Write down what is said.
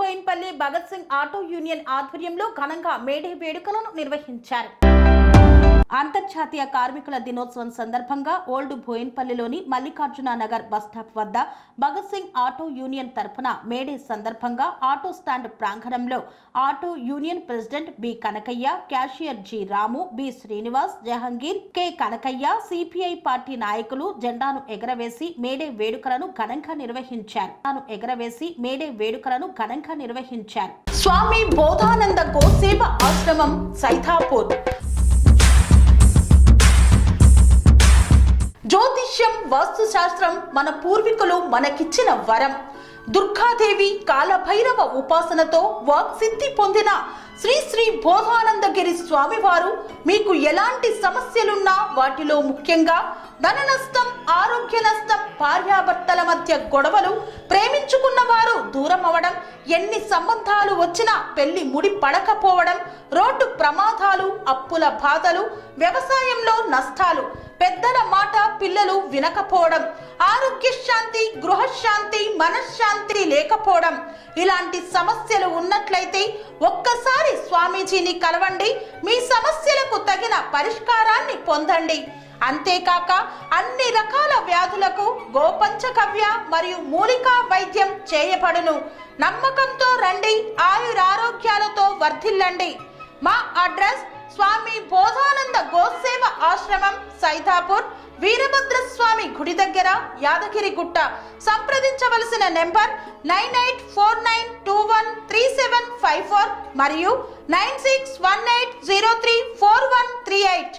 Boinpally Bhagat Singh auto union ఆధ్వర్యంలో ఘనంగా May Day వేడుకలను నిర్వహించారు. అంతర్జాతీయ కార్మికుల దినోత్సవం సందర్భంగా ఓల్డ్ బోయిన్పల్లిలోని మల్లికార్జున నగర్ బస్టాప్ వద్ద భగత్ సింగ్ ఆటో యూనియన్ తరఫున మేడే సందర్భంగా ఆటో స్టాండ్ ప్రాంగణంలో auto union president B Kanakayya, cashier G Ramu, B Srinivas, Jahangir, K Kanakayya, CPI party నాయకులు జెండాను ఎగరవేసి మేడే వేడుకలను ఘనంగా నిర్వహించారు. స్వామి బోధానంద గోసేవ ఆశ్రమం సైథాపూర్. జ్యోతిష్యం, వాస్తుశాస్త్రం మన పూర్వీకులు మనకిచ్చిన వరం. దుర్గాదేవి, కాలభైరవ ఉపాసనతో వాక్సిద్ధి పొందిన శ్రీ శ్రీ బోధానందగిరి స్వామివారు మీకు ఎలాంటి సమస్యలున్నా, వాటిలో ముఖ్యంగా ధన నష్టం, ఆరోగ్య నష్టం, భార్యాభర్తల మధ్య గొడవలు, ప్రేమించుకున్న వారు దూరం అవడం, ఎన్ని సంబంధాలు వచ్చినా పెళ్లి ముడి పడకపోవడం, రోడ్డు ప్రమాదాలు, అప్పుల బాధలు, వ్యవసాయంలో నష్టాలు, పెద్దల మాట పిల్లలు వినకపోవడం, ఆరోగ్య శాంతి, గృహశాంతి, మనశ్శాంతి లేకపోవడం, ఇలాంటి సమస్యలు ఉన్నట్లయితే ఒక్కసారి స్వామీజీని కలవండి. మీ సమస్యలకు తగిన పరిష్కారాన్ని పొందండి. అంతేకాక అన్ని రకాల వ్యాధులకు గోపంచకవ్య మరియు మూలికా వైద్యం చేయబడును. నమ్మకంతో రండి, ఆయురారోగ్యాలతో వర్ధిల్లండి. మా అడ్రస్ స్వామి బోధానంద గోసేవ ఆశ్రమం, సైథాపూర్, వీరభద్రస్వామి గుడి దగ్గర, యాదగిరిగుట్ట. సంప్రదించవలసిన నెంబర్ 9849213754 మరియు 9618034138.